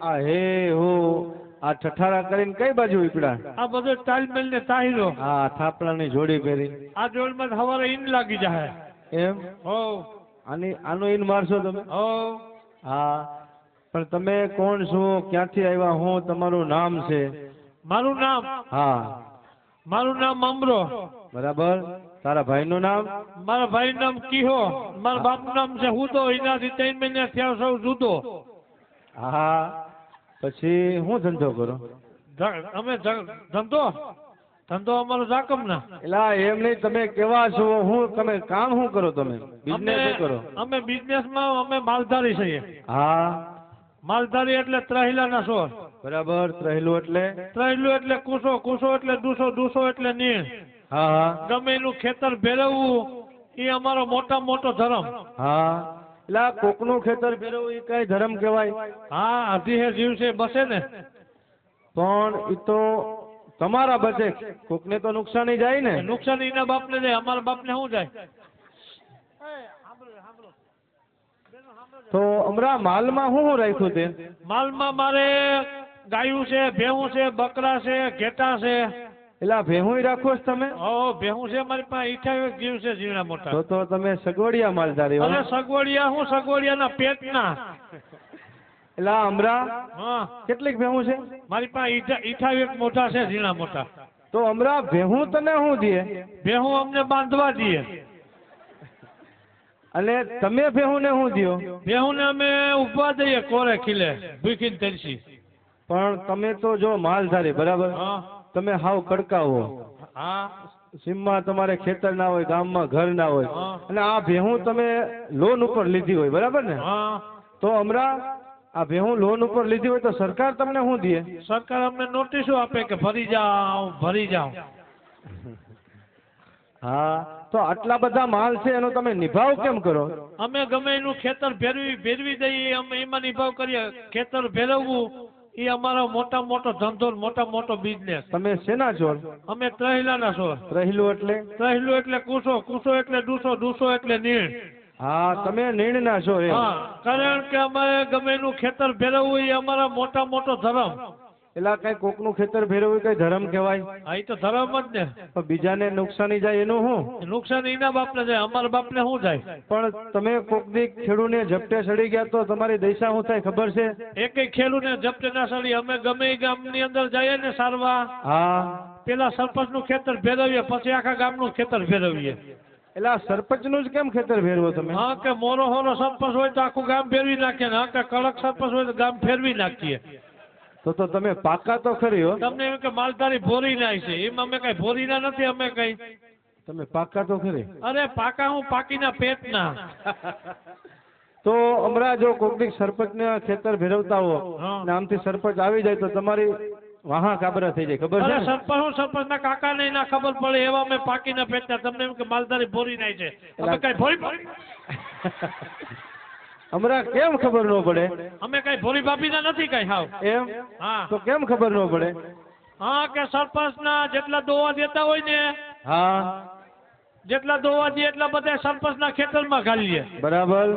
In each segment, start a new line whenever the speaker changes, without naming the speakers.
આ હે હો આ ઠઠારા કરીને કઈ બાજુ ઉપડ્યા?
આ બધો તાલમેલ ને તાહીરો.
હા, થાપલાની જોડી પહેરી.
આ જોડમાં સવારે ઈન લાગી જાય.
એમ?
હો.
આનું ઈન મારશો તમે?
હો.
હા, પણ તમે કોણ છો, ક્યાંથી આવ્યા, હું તમારું નામ છે?
મારું નામ?
હા.
મારું નામ અમરો.
બરાબર. તારા ભાઈનું નામ?
મારા ભાઈ નામ કીહો. મારા બાપનું નામ છે હુદો. એનાથી 3 મહિના થયા સૌ જુદો.
હા, પછી હું ધંધો કરો?
અમે ધંધો અમારો જાકમ ના.
એલા એમ નહીં, તમે કેવા છો, હું તમે કામ શું કરો, તમે બિઝનેસ કરો?
અમે બિઝનેસ માં અમે માલધારી છીએ.
હા,
માલધારી એટલે ત્રહિલા ના સોર.
બરાબર. ત્રહેલું એટલે?
ત્રહિલું એટલે કુસો, કુસો એટલે દુસો, દુસો એટલે નીણ.
હા હા.
ગમે એનું ખેતર ભેરવવું એ અમારો મોટા મોટો ધર્મ.
હા, એટલે કોકનું ખેતર ભેરવવું એ કઈ ધર્મ કહેવાય?
હા, અધીહે જીવ છે બસે ને.
પણ એ તો તમારા બચે, કોકને તો નુકસાની જાય ને.
નુકસાન એના બાપને જાય, અમારા બાપને શું જાય?
તો હમણાં માલમાં શું રાખ્યું તે?
માલમાં મારે ગાયું છે, ભેહું છે, બકરા છે, ઘેટા છે.
એટલે ભેહું રાખો છો તમે?
ભેહું છે મારી પાસે. 28 જીવ છે ઝીણા મોટા.
તો તમે સગવડિયા માલધારી?
અરે સગવડિયા, હું સગવડિયાના પેટના.
એટલે હમણાં
હા.
કેટલીક ભેહું છે
મારી પાસે? 28 મોટા છે ઝીણા મોટા.
તો હમણાં ભેહું તને શું દે?
ભેહું અમને બાંધવા દઈએ.
અને તમે ભેહું ને શું દો?
ભેહું ને અમે ઉભા દઈએ કોરે ખીલે, ભૂખીને તરસી.
પણ તમે તો જો માલધારી, બરાબર, તમે હાવ કડકાવો.
હા.
સીમમાં તમારે ખેતર ના હોય, ગામમાં ઘર ના હોય, અને આ ભેહું તમે લોન ઉપર લીધી હોય, બરાબર ને? તો હમણાં આ ભેહું લોન ઉપર લીધી હોય તો સરકાર તમને શું દે?
સરકાર અમને નોટિસો આપે કે ભરી જાઓ, ભરી જાઓ.
હા, તો આટલા બધા માલ છે એનો તમે નિભાવ કેમ કરો?
અમે ગમે એનું ખેતર ભેરવી દઈએ, અમે એમાં નિભાવ કરીએ. ખેતર ભેરવવું એ અમારો મોટા મોટો ધંધો, મોટા મોટો બિઝનેસ.
તમે શેના છો?
અમે ત્રહિલાના છો.
ત્રહિલું એટલે?
ત્રહિલું એટલે કુસો, કુસો એટલે દુસો, દુસો એટલે નીણ.
હા, તમે નીણના છો એમ?
હા, કારણ કે અમારે ગમે એનું ખેતર ભેરવવું એ અમારા મોટા મોટો ધર્મ.
એટલે કઈ કોકનું ખેતર ભેરવવું કઈ ધર્મ કહેવાય?
હા, એ તો ધર્મ જ ને.
પણ બીજાને નુકસાની જાય એનું શું?
નુકસાન એના બાપને જાય, અમારા બાપને શું જાય?
પણ તમે કોક દી ખેડૂને ઝપટે સડી ગયા તો તમારી દશા શું થાય ખબર છે?
એકેય ખેડૂને ઝપટે ના સડી. અમે ગમે એ ગામની અંદર જઈએ ને સારવા,
હા,
પેલા સરપંચ નું ખેતર ભેરવીએ, પછી આખા ગામનું ખેતર ભેરવીએ.
એટલે સરપંચ નું જ કેમ ખેતર ભેરવો તમે?
હા, કે મોરો હોરો સરપંચ હોય તો આખું ગામ ફેરવી નાખીએ ને, હા કે કડક સરપંચ હોય તો ગામ ફેરવી નાખીએ.
તો તમે પાકા તો ખરી હો.
તમને એમ કે માલધારી ભોરી નાય છે, એમ અમે કઈ ભોરી ના નથી. અમે કઈ
તમે પાકા તો ખરી?
અરે પાકા હું પાકીના પેટના.
તો હમણાં જો કોક દી સરપંચ ને ખેતર ભેરવતા હો, નામથી સરપંચ આવી જાય તો તમારી વાહા કાબરા થઈ જાય, ખબર છે?
સરપંચ ના કાકા ને ના ખબર પડે એવા અમે પાકીના પેટના. તમને એમ કે માલધારી ભોરી નાય છે, અમે કઈ ભોરી
હમણાં કેમ ખબર ન પડે?
અમે કઈ ભોરી ભાભી ના નથી કઈ હાવ.
એમ?
હા.
તો કેમ ખબર ન પડે?
હા, કે સરપંચ ના જેટલા દોવા દેતા હોય ને,
હા,
જેટલા દોવા દે એટલા બધા સરપંચ ના ખેતર માં ઘાલીએ.
બરાબર.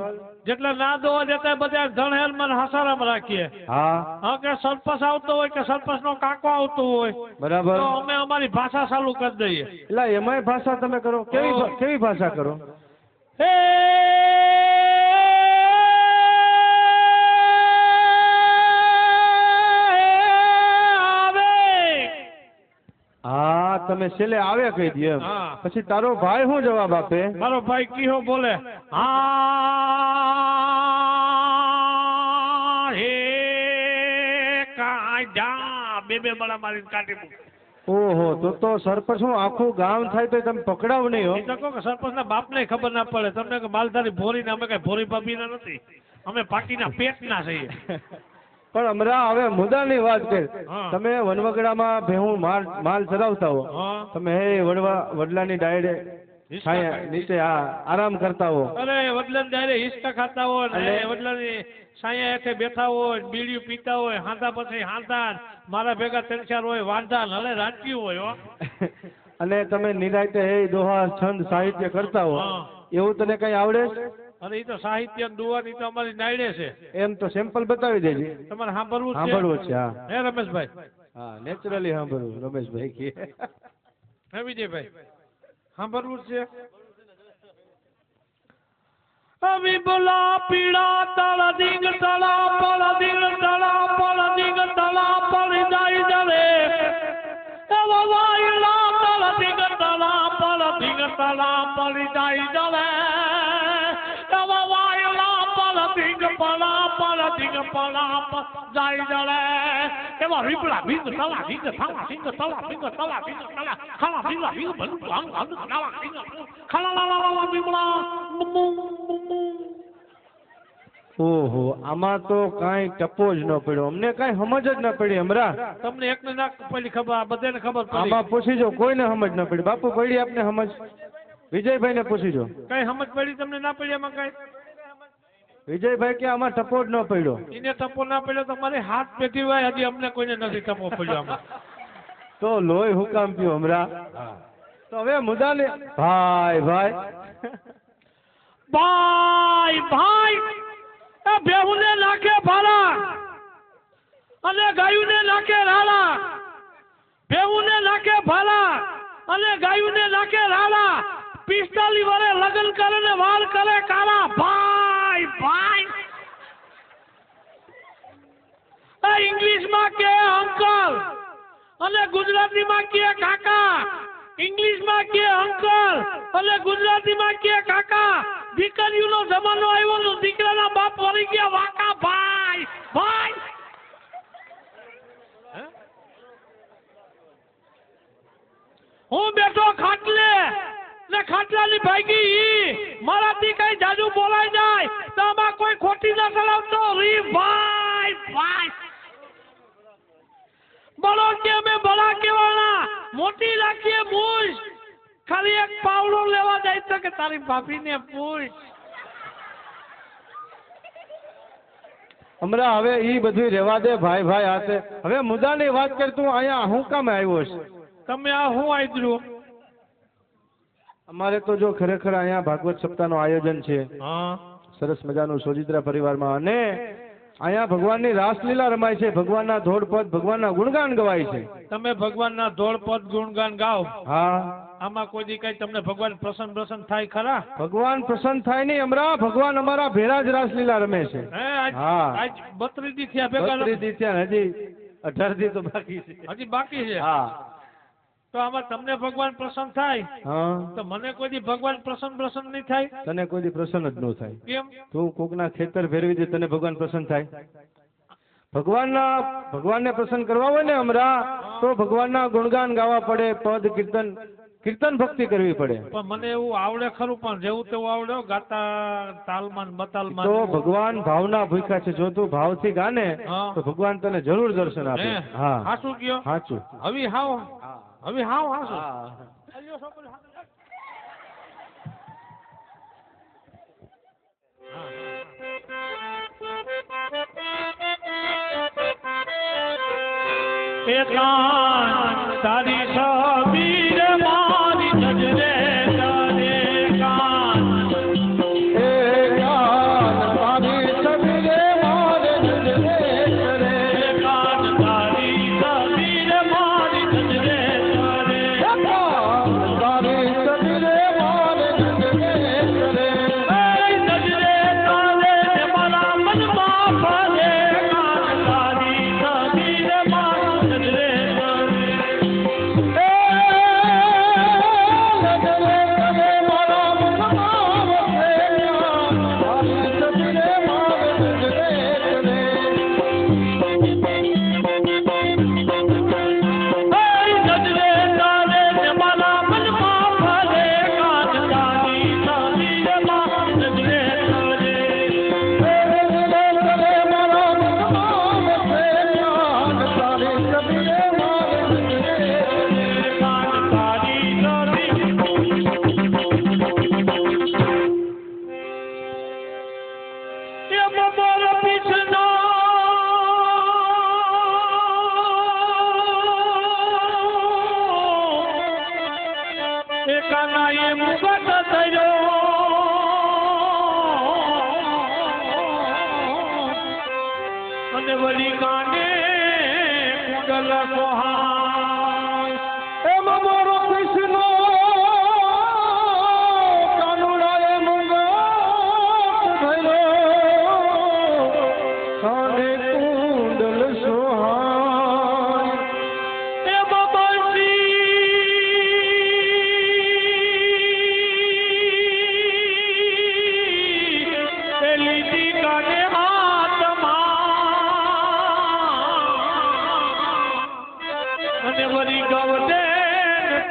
જેટલા ના દોવા દેતા બધા ધણહેલ માં હસારામાં રાખીએ.
હા.
હા, કે સરપંચ આવતો હોય કે સરપંચ નો કાકો આવતો હોય,
બરાબર,
તો અમે અમારી ભાષા ચાલુ કરી દઈએ.
એટલે એમાંય ભાષા તમે કરો? કેવી ભાષા કરો?
હે
હા, તમે છેલ્લે આવે કહી દે એમ. પછી તારો ભાઈ શું જવાબ આપે?
મારો ભાઈ કીહો બોલે, હા હે કાઢા, બે બળા મારીને કાઢી મૂકે.
ઓહો, તો સરપંચ હું આખું ગામ થાય તો તમે પકડાવ નહીં હો?
એ તો કહો કે સરપંચ ના બાપ ને ખબર ના પડે. તમને કે માલધારી ભોરી ને અમે કઈ ભોરી ભાભી ના નથી, અમે પાકીના પેટના છીએ.
પણ હમણાં હવે મુદ્દાની વાત કરી. તમે વનવગડામાં ભેહું માલ ચરાવતા હો, તમે હે વડલાની ડાયરે નીચે આરામ કરતા હો.
અરે વડલાની ડાયરે હિસકા ખાતા હોય ને, વડલાની સાયા હેઠે બેઠા હોય, બીડીયું પીતા હોય, હાંધા પછી હાંધા, મારા ભેગા 3-4 હોય વાંધા, નલે રાંટ્યું હોય હો. અને
તમે નિરાયતે હે દોહા છંદ સાહિત્ય કરતા હો, એવું તને કઈ આવડે?
અને એ તો સાહિત્ય ને દુવાની તો અમારી નાયડે છે.
એમ તો સેમ્પલ બતાવી દેજે.
તમારે સાંભળવું
સાંભળવું છે હા.
હે રમેશભાઈ?
હા નેચરલી સાંભળવું રમેશભાઈ કે.
હે વિજયભાઈ સાંભળવું છે? વિબલા પીળા તળ દિંગ તળા પળ દિંગ તળા પળ દિંગ તળા પળ જાય જરે એવા વાયલા તળ દિંગ તળા પળ દિંગ તળા પળ જાય જરે એવા વાયલા પળ દિંગ પળા પળ દિંગ પળા પળ જાય જરે એવા વિબલા દિંગ તળા દિંગ તળા દિંગ તળા દિંગ તળા દિંગ તળા ખાલા દિંગ દિંગ બન ભાંગ ભાંગ તળા દિંગ ખાલા લા લા લા વિબલા
ઓહો આમાં તો કાંઈ ટપો જ ન પડ્યો. અમને કાંઈ સમજ જ ન પડી હમરા.
તમને એકને ના પડી ખબર, બધાને ખબર પડી.
આમાં પૂછી જો, કોઈને સમજ ન પડી. બાપુ પડી આપને સમજ? વિજયભાઈને પૂછી જો.
કઈ સમજ પડી તમને? ના પડી એમાં કઈ?
વિજયભાઈ કે આમાં ટપો જ ન પડ્યો.
એને ટપો ના પડ્યો તો મારી હાથ પેટી હોય, હજી અમને કોઈને નથી ટપો પડ્યો આમાં.
તો લોહી હુકામ પીયો હમરા. તો હવે મુદ્દાને ભાઈ ભાઈ
ભાઈ ભાઈ એ બેહુને નાખે ભાલા અને ગાયુને નાખે રાળા. બેહુને નાખે ભાલા અને ગાયુને નાખે રાળા. 45 વર્ષે લગ્ન કરે ને વાળ કરે કાળા. ભાઈ ભાઈ એ ઇંગ્લિશમાં કે અંકલ અને ગુજરાતીમાં કે કાકા. ઇંગ્લિશમાં કે અંકલ અને ગુજરાતીમાં કે કાકા. દીકરીઓનો જમાનો આવ્યો તો દીકરાના બાપ વળી ગયા વાકા. ભાઈ ભાઈ હું બેઠો ખાટલે ને ખાટલાની ભાગી ઈ મારાથી કઈ જાજુ બોલાય જાય તો આમાં કોઈ ખોટી ના ચલાવતો રી. ભાઈ ભાઈ બળો કે અમે બળા કેવાના મોટી રાખીએ મૂછ. ખાલી એક પાવડો લેવા જાય તો કે તારી ભાભીને પૂછ.
હમણાં હવે ઈ બધું રહેવા દે ભાઈ ભાઈ હાથે. હવે મુદ્દાની વાત કર. તું અહીંયા હું કામ આવ્યો છે?
તમે આ હું આદર્યું?
અમારે તો જો ખરેખર અહીંયા ભાગવત સપ્તાહનું આયોજન છે.
હા
સરસ મજાનું સોજિત્રા પરિવારમાં. અને અહીંયા ભગવાનની રાસલીલા રમાય છે. ભગવાનના ધોળપદ, ભગવાનના ગુણગાન ગવાય છે.
તમે ભગવાનના ધોળપદ ગુણગાન ગાઓ.
હા
આમાં કોઈ દી કઈ તમને ભગવાન પ્રસન્ન થાય ખરા?
ભગવાન પ્રસન્ન થાય નહીં હમણાં. ભગવાન અમારા ભેરા જ રાસલીલા રમે છે.
હે આજ
હા.
આજ 32 દી થયા ભેગા.
32 દી થયા, હજી 18 દી તો બાકી છે.
હજી બાકી છે.
હા
તો આમાં તમને ભગવાન પ્રસન્ન થાય
હા.
તો મને કોઈ દી ભગવાન પ્રસન્ન નહીં થાય?
તને કોઈ દી પ્રસન્ન જ ન થાય.
કેમ?
તું કોકના ખેતર ફેરવી દે, તને ભગવાન પ્રસન્ન થાય? ભગવાનને પ્રસન્ન કરવા હોય ને હમણાં તો ભગવાનના ગુણગાન ગાવા પડે, પદ કીર્તન ભક્તિ કરવી પડે.
પણ મને એવું આવડે ખરું, પણ જેવું તેવું આવડે ગાતા તાલમાન બતાલમાન.
તો ભગવાન ભાવના ભૂખ્યા છે. જો તું ભાવથી ગાને તો ભગવાન તને જરૂર દર્શન આપે. હા
હાચું કયો?
સાચું.
હવે હાવ હાચું. તારી છબી રે મારી નજરે તારે કાન.
એ કાન તારી છબી રે મારી નજરે કરે.
કાન તારી છબી રે મારી નજરે તારે.
કાન તારી છબી રે મારી નજરે કરે.
નજરે તારે મારા મનમાં ફરે. કાન તારી છબી રે મારી નજરે તારે. વળી કાને કુંડલ સોહાય
એમ મારો કૃષ્ણ કાનુડાએ મુંગટ ધર્યો કાને કુંડલ સોહાય
એ બાબાજી એ લીધી કાને હાથમાં અને વળી ગવડે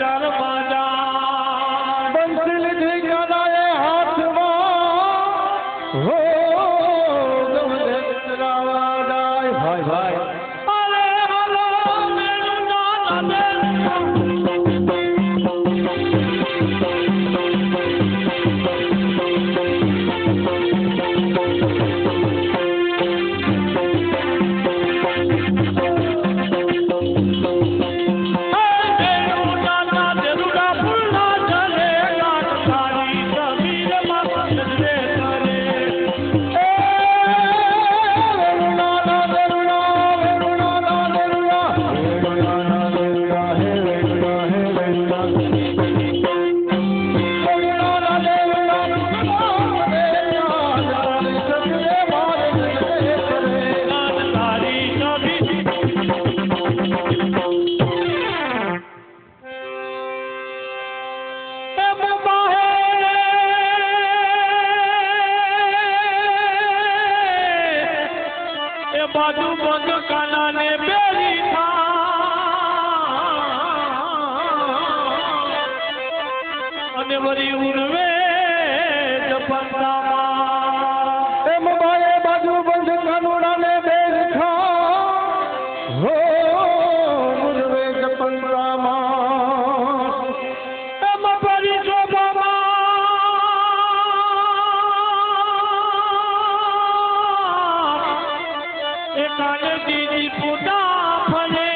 તાર માજા
બંસી લીધી કાનાએ હાથમાં હો ગવડે ચરાવા દાય ભાઈ ભાઈ
અરે હલો મેરું નાના બાજુ બંધ કાનાને બેરી અને વરી ઉર્વે જપંતામાં
એમ બાએ બાજુ બંધ કાનુડાને બેઠા હો મુરવે જપંતરામાં
એમ ફરી શોભામાં એ કાને દીદી પોતા ફરે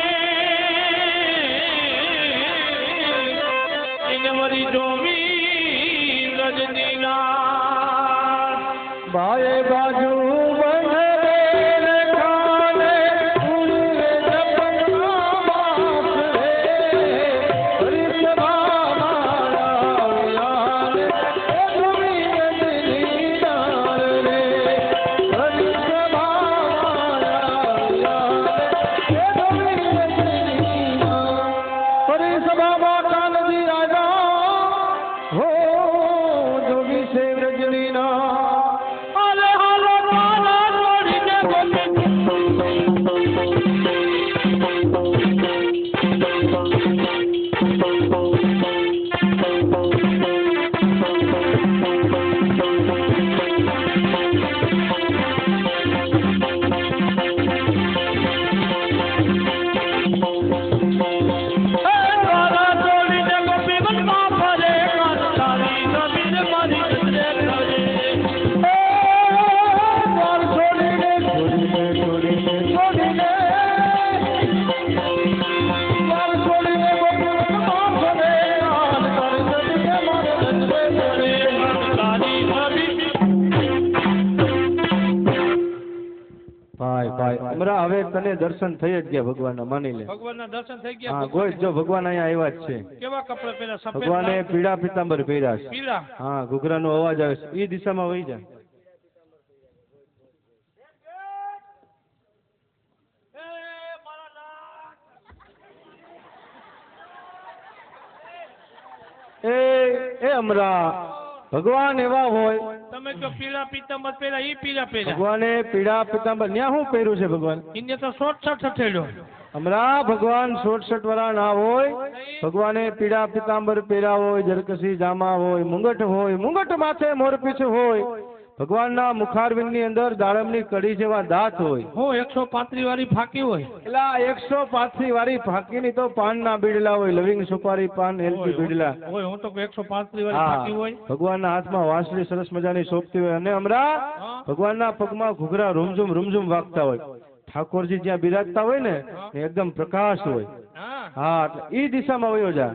એને વરી જોવી રજનીના
બાએ બાજુ બંધ બેઠાને મુરવે જપંતરામાં હરિસભામાં આવ્યા રે એ ધુમી નદીની ડાર રે હરિસભામાં આવ્યા રે એ ધુમી નદીની ડાર હરિસભામાં કાનજી રાજા હો જોગી છે વ્રજનીના
અરે હાલો કાના છોડીને કાના છોડીને ગોપી વનમાં ફરે કાંતારી જમીન મારી નજરે કરે
દ્વાર છોડીને છોડીને છોડીને છોડીને દ્વાર છોડીને ગોકુળમાં ફરે કાન તારી નદીને મારે નજરે પડે
કાંતારી જમીન
ભાઈ ભાઈ અમરા હવે તને દર્શન થઈ જ ગયા ભગવાનના માની લે
ભગવાનના દર્શન થઈ ગયા
હા ગોઈ જો ભગવાન અહીંયા આવ્યા જ છે
કેવા કપડા પહેર્યા સફેદ
ભગવાને
લાલ,
પીળા પીતાંબર પહેર્યા છે
પીળા
હા ઘૂઘરાનો અવાજ આવે છે એ દિશામાં વહી જા એ અમરા ભગવાન એવા હોય
તમે જો પીળા પીતાંબર પહેર્યા ઈ પીળા પહેર્યા
ભગવાને પીળા પીતાંબર ન્યા શું પહેર્યું છે ભગવાન
એને તો શોર્ટ શર્ટ હથેડ્યો
હમણાં ભગવાન શોર્ટ વાળા ના હોય ભગવાને પીળા પીતાંબર પહેર્યા હોય જરકસી જામા હોય મુંગટ માથે મોરપીછ હોય ભગવાનના મુખારવિંદની અંદર દાડમની કડી જેવા દાંત હોય
હો 135 વાળી ફાકી હોય
એલા 135 વાળી ફાકીની તો પાનના બીડલા હોય લવિંગ સુપારી પાન એલપી બીડલા
હોય હું તો 135 વાળી
હા
ફાકી હોય
ભગવાનના હાથમાં વાંસળી સરસ મજાની સોંપતી હોય અને હમણાં ભગવાનના પગમાં ઘૂઘરા રૂમઝુમ વાગતા હોય ઠાકોરજી જ્યાં બિરાજતા હોય ને એ એકદમ પ્રકાશ હોય
હા
હા એટલે ઈ દિશામાં વયો જા